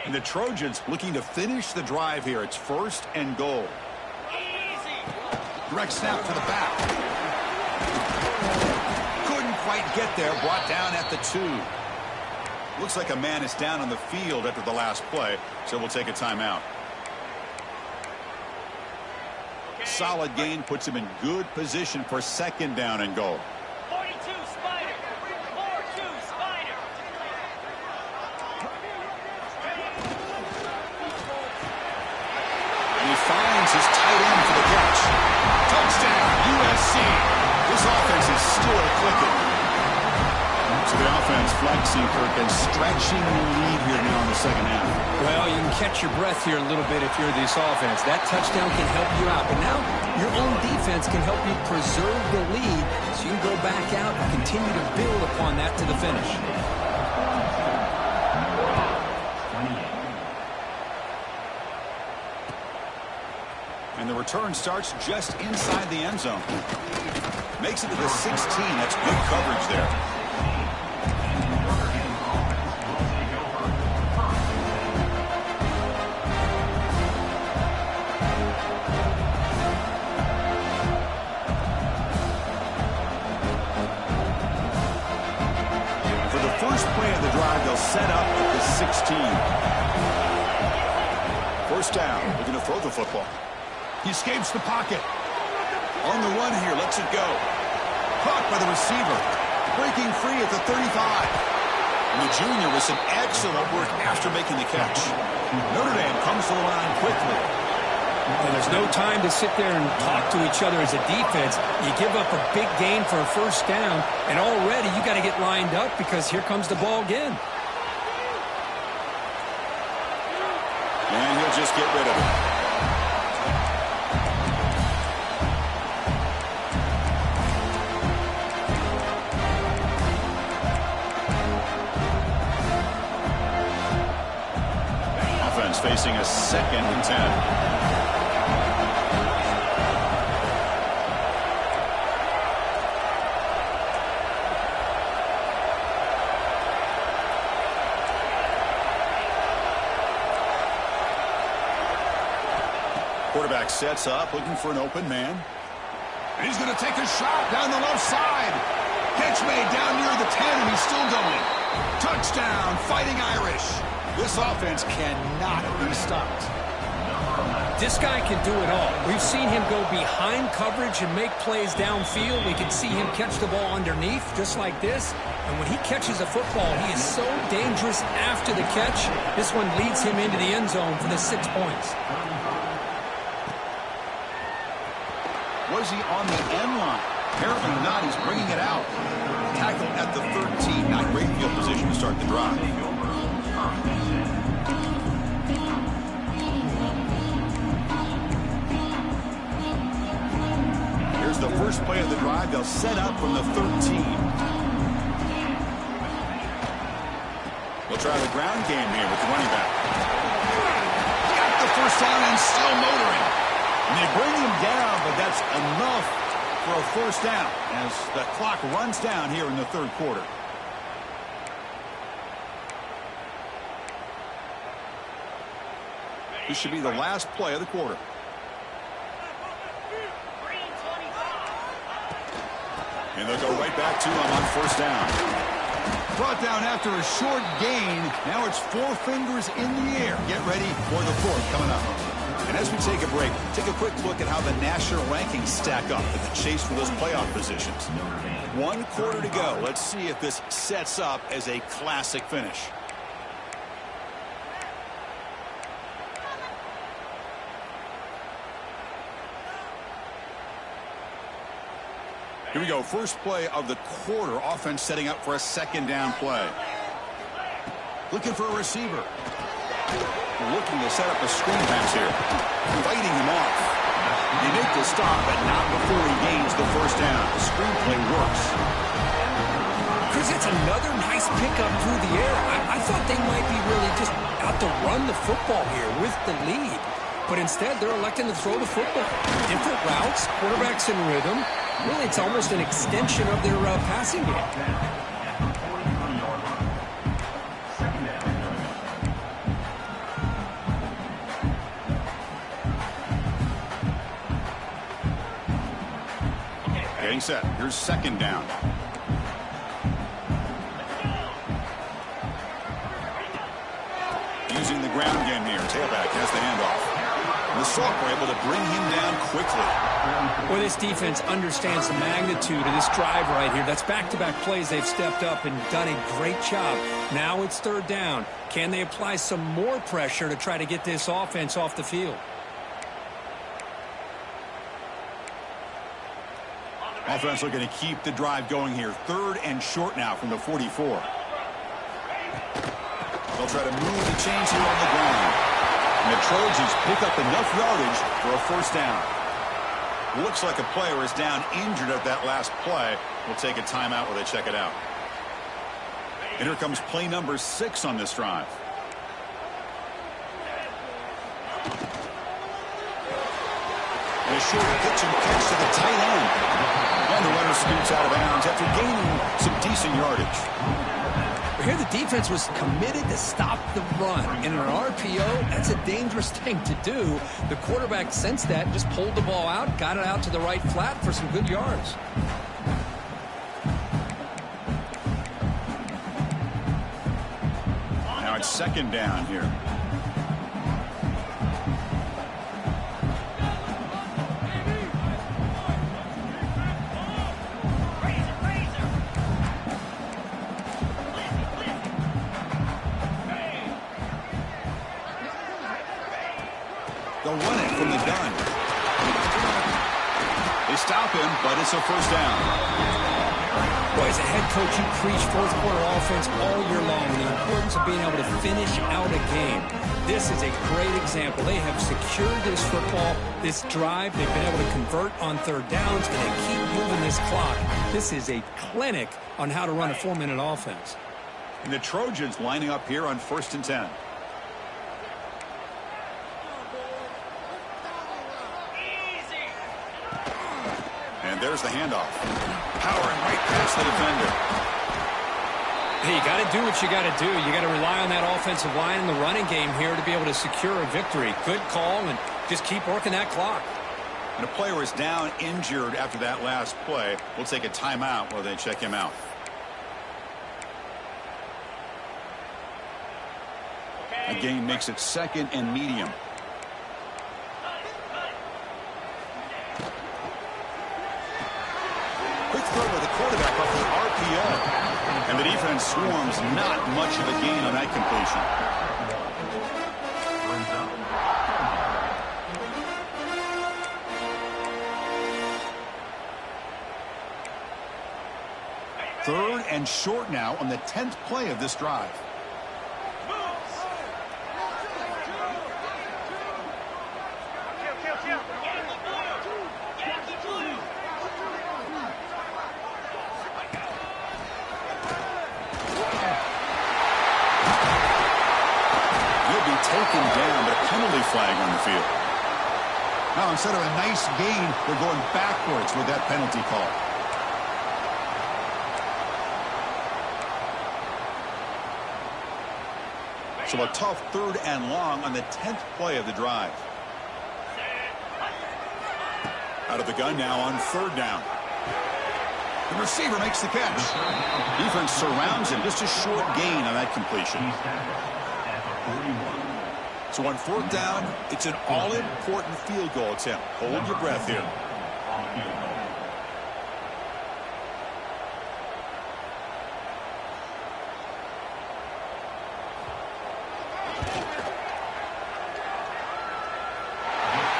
Speaker 1: And the Trojans looking to finish the drive here. It's 1st and goal. Direct snap to the back. quite get there. Brought down at the 2. Looks like a man is down on the field after the last play, so we'll take a timeout. Solid gain puts him in good position for 2nd down and goal.
Speaker 3: 42 Spider. 42 Spider.
Speaker 1: And he finds his tight end for the catch. Touchdown, USC. This offense is still clicking. So the offense flexing, Kirk, and stretching the lead here now in the 2nd half.
Speaker 2: Well, you can catch your breath here a little bit if you're this offense. That touchdown can help you out. But now your own defense can help you preserve the lead so you can go back out and continue to build upon that to the finish.
Speaker 1: And the return starts just inside the end zone. Makes it to the 16. That's good coverage there. Set up at the 16. 1st down. We're going to throw the football. He escapes the pocket. On the run here. Lets it go. Caught by the receiver. Breaking free at the 35. And the junior with some excellent work after making the catch. Notre Dame comes to the line quickly.
Speaker 2: And there's no time to sit there and talk to each other as a defense. You give up a big gain for a 1st down, and already you got to get lined up because here comes the ball again.
Speaker 1: And he'll just get rid of it. Offense facing a 2nd and 10. Quarterback sets up, looking for an open man. And he's going to take a shot down the left side. Catch made down near the 10, and he's still going. Touchdown, Fighting Irish. This offense cannot be stopped.
Speaker 2: This guy can do it all. We've seen him go behind coverage and make plays downfield. We can see him catch the ball underneath, just like this. And when he catches a football, he is so dangerous after the catch. This one leads him into the end zone for the 6 points.
Speaker 1: Was he on the end line? Apparently not. He's bringing it out. Tackled at the 13. Not great field position to start the drive. Here's the first play of the drive. They'll set up from the 13. They'll try the ground game here with the running back. Got the 1st down and still motoring. And they bring him down, but that's enough for a 1st down as the clock runs down here in the 3rd quarter. This should be the last play of the quarter. And they'll go right back to him on 1st down. Brought down after a short gain. Now it's 4 fingers in the air. Get ready for the 4th coming up. And as we take a break, take a quick look at how the national rankings stack up in the chase for those playoff positions. 1 quarter to go. Let's see if this sets up as a classic finish. Here we go. First play of the quarter. Offense setting up for a 2nd down play. Looking for a receiver. Looking to set up a screen pass here. Fighting him off. They make the stop, but not before he gains the 1st down. The screenplay works.
Speaker 2: Chris, it's another nice pickup through the air. I thought they might be really just out to run the football here with the lead. But instead, they're electing to throw the football. Different routes, quarterbacks in rhythm. Really, it's almost an extension of their passing game.
Speaker 1: Getting set. Here's 2nd down. has the handoff. And the Salk were able to bring him down quickly.
Speaker 2: Well, this defense understands the magnitude of this drive right here. That's back-to-back plays. They've stepped up and done a great job. Now it's third down. Can they apply some more pressure to try to get this offense off the field?
Speaker 1: Offense looking to keep the drive going here. Third and short now from the 44. They'll try to move the chains here on the ground. And the Trojans pick up enough yardage for a first down. Looks like a player is down injured at that last play. We'll take a timeout while they check it out. And here comes play number 6 on this drive. And a short pitch and catch to the tight end. And the runner scoots out of bounds after gaining some decent yardage.
Speaker 2: Here the defense was committed to stop the run. In an RPO, that's a dangerous thing to do. The quarterback sensed that, just pulled the ball out, got it out to the right flat for some good yards.
Speaker 1: Now it's second down here. They'll run it from the gun. They stop him, but it's a first down.
Speaker 2: Boy, as a head coach, you preach fourth quarter offense all year long, and the importance of being able to finish out a game. This is a great example. They have secured this football, this drive. They've been able to convert on third downs, and they keep moving this clock. This is a clinic on how to run a 4-minute offense.
Speaker 1: And the Trojans lining up here on 1st and 10. And there's the handoff. Powering right past the defender.
Speaker 2: Hey, you got to do what you got to do. You got to rely on that offensive line in the running game here to be able to secure a victory. Good call, and just keep working that clock.
Speaker 1: And a player is down injured after that last play. We'll take a timeout while they check him out. A gain makes it 2nd and medium. Quick throw by the quarterback off the RPO. And the defense swarms, not much of a gain on that completion. Third and short now on the 10th play of this drive. Taken down, but a penalty flag on the field. Now, instead of a nice gain, they're going backwards with that penalty call. So a tough 3rd and long on the 10th play of the drive. Out of the gun now on 3rd down. The receiver makes the catch. Defense surrounds him. Just a short gain on that completion. So on 4th down, it's an all-important field goal attempt. Hold your breath here.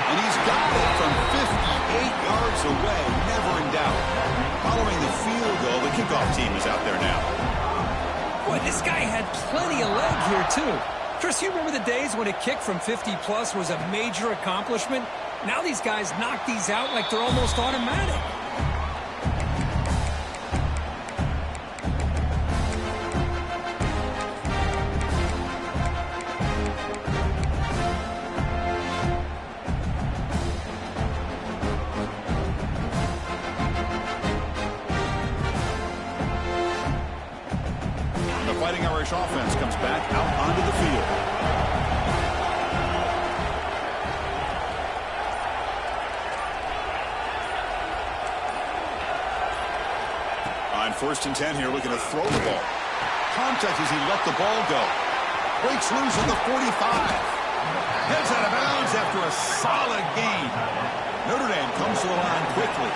Speaker 1: And he's got it from 58 yards away, never in doubt. Following the field goal, the kickoff team is out there now.
Speaker 2: Boy, this guy had plenty of leg here, too. Chris, you remember the days when a kick from 50-plus was a major accomplishment? Now these guys knock these out like they're almost automatic.
Speaker 1: Fighting Irish offense comes back out onto the field. On 1st and 10 here, looking to throw the ball. Contact as he let the ball go. Breaks loose at the 45. Heads out of bounds after a solid gain. Notre Dame comes to the line quickly.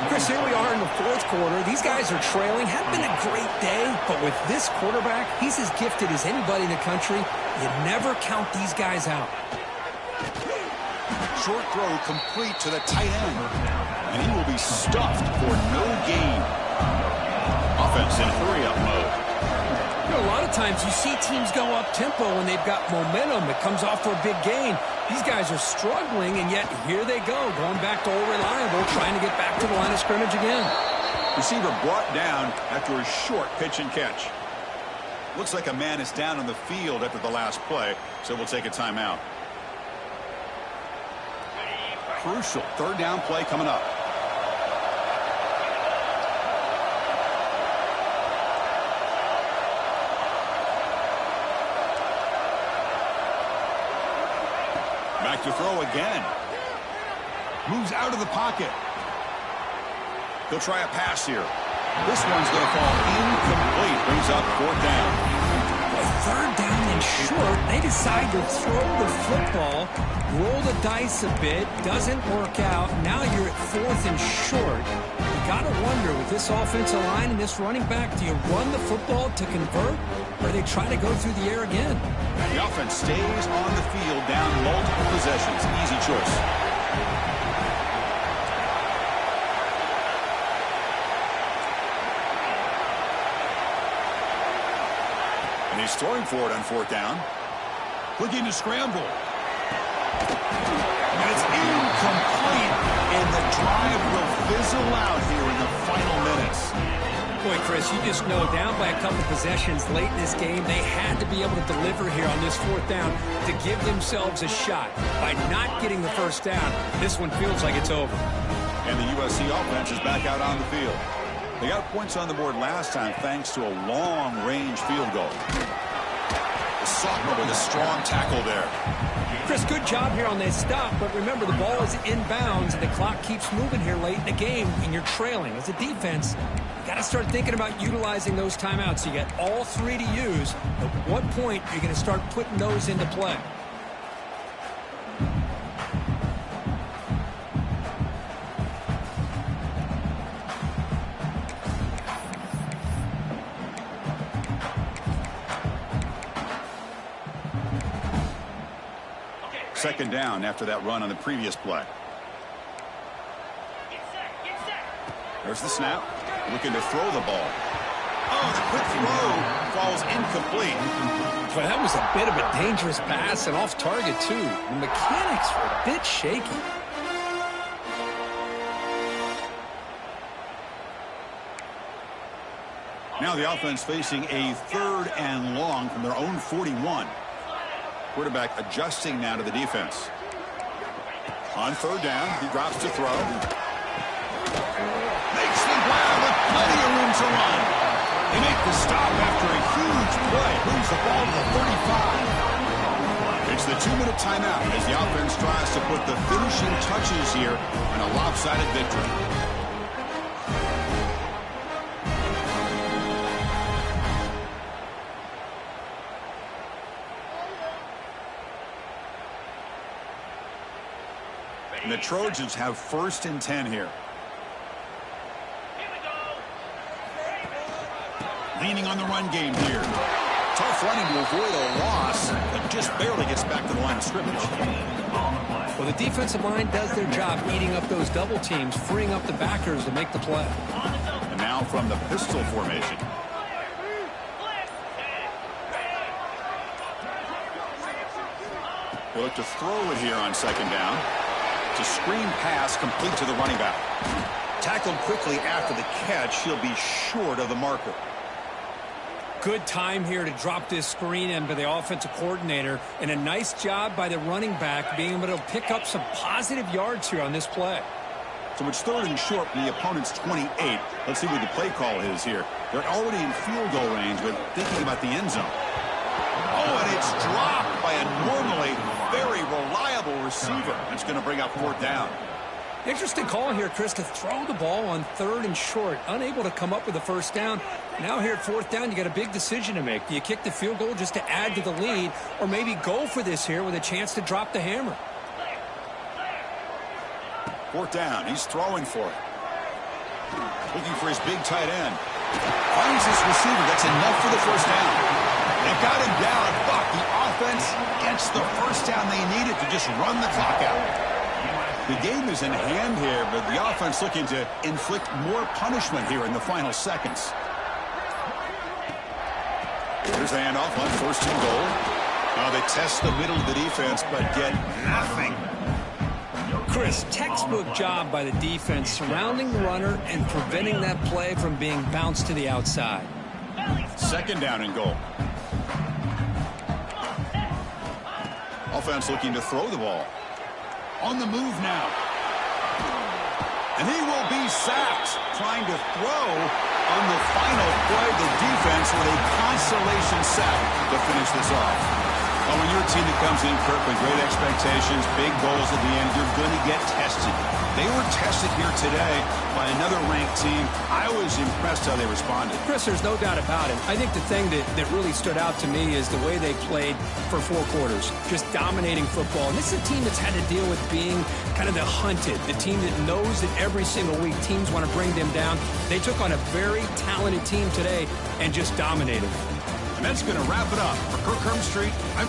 Speaker 2: Chris, here we are in the fourth quarter. These guys are trailing. Hadn't been a great day, but with this quarterback, he's as gifted as anybody in the country. You never count these guys out.
Speaker 1: Short throw complete to the tight end. And he will be stuffed for no gain. Offense in hurry-up mode.
Speaker 2: You know, a lot of times you see teams go up-tempo when they've got momentum. It comes off for a big gain. These guys are struggling, and yet here they go, going back to old reliable, trying to get back to the line of scrimmage again.
Speaker 1: Receiver brought down after a short pitch and catch. Looks like a man is down on the field after the last play, so we'll take a timeout. Crucial third down play coming up. Back to throw again. Moves out of the pocket. He'll try a pass here. This one's going to fall incomplete. Brings up fourth down.
Speaker 2: Third down and short. They decide to throw the football, roll the dice a bit. Doesn't work out. Now you're at fourth and short. You got to wonder, with this offensive line and this running back, do you run the football to convert, or they try to go through the air again?
Speaker 1: The offense stays on the field, down multiple possessions. Easy choice. And he's throwing for it on fourth down. Looking to scramble. And it's incomplete. And the drive will fizzle out here in the final minutes.
Speaker 2: Boy, Chris, you just know down by a couple possessions late in this game, they had to be able to deliver here on this fourth down to give themselves a shot. By not getting the first down, this one feels like it's over.
Speaker 1: And the USC offense is back out on the field. They got points on the board last time thanks to a long-range field goal. The sophomore with a strong tackle there.
Speaker 2: Chris, good job here on this stop, but remember, the ball is inbounds, and the clock keeps moving here late in the game, and you're trailing. As a defense, you got to start thinking about utilizing those timeouts. You got all three to use. At what point are you going to start putting those into play?
Speaker 1: Second down after that run on the previous play. There's the snap. Looking to throw the ball. Oh, the quick throw falls incomplete.
Speaker 2: But that was a bit of a dangerous pass and off target, too. The mechanics were a bit shaky.
Speaker 1: Now the offense facing a third and long from their own 41. Quarterback adjusting now to the defense. On third down, he drops to throw. Makes the grab with plenty of room to run. They make the stop after a huge play. Moves the ball to the 35. It's the 2-minute timeout as the offense tries to put the finishing touches here on a lopsided victory. And the Trojans have first and 10 here. Leaning on the run game here. Tough running to avoid a loss, but just barely gets back to the line of scrimmage.
Speaker 2: Well, the defensive line does their job eating up those double teams, freeing up the backers to make the play.
Speaker 1: And now from the pistol formation. They look to throw it here on second down. It's a screen pass complete to the running back. Tackled quickly after the catch. He'll be short of the marker.
Speaker 2: Good time here to drop this screen in by the offensive coordinator, and a nice job by the running back being able to pick up some positive yards here on this play.
Speaker 1: So it's third and short from the opponent's 28. Let's see what the play call is here. They're already in field goal range, but thinking about the end zone. Oh, and it's dropped by a normally very reliable receiver. That's going to bring up fourth down.
Speaker 2: Interesting call here, Chris, to throw the ball on 3rd and short. Unable to come up with a first down. Now here at 4th down, you got a big decision to make. Do you kick the field goal just to add to the lead, or maybe go for this here with a chance to drop the hammer?
Speaker 1: 4th down. He's throwing for it. Looking for his big tight end. Finds his receiver. That's enough for the first down. They got him down, but the offense gets the first down they needed to just run the clock out. The game is in hand here, but the offense looking to inflict more punishment here in the final seconds. Here's the handoff on 1st and goal. Now they test the middle of the defense, but get nothing.
Speaker 2: Chris, textbook job by the defense surrounding the runner and preventing that play from being bounced to the outside.
Speaker 1: 2nd down and goal. Offense looking to throw the ball. On the move now. And he will be sacked trying to throw on the final play. The defense with a consolation sack to finish this off. Well, when you're a team that comes in, Kirk, with great expectations, big goals at the end, you're going to get tested. They were tested here today by another ranked team. I was impressed how they responded.
Speaker 2: Chris, there's no doubt about it. I think the thing that really stood out to me is the way they played for 4 quarters, just dominating football. And this is a team that's had to deal with being kind of the hunted, the team that knows that every single week teams want to bring them down. They took on a very talented team today and just dominated.
Speaker 1: And that's going to wrap it up. For Kirk Street, I'm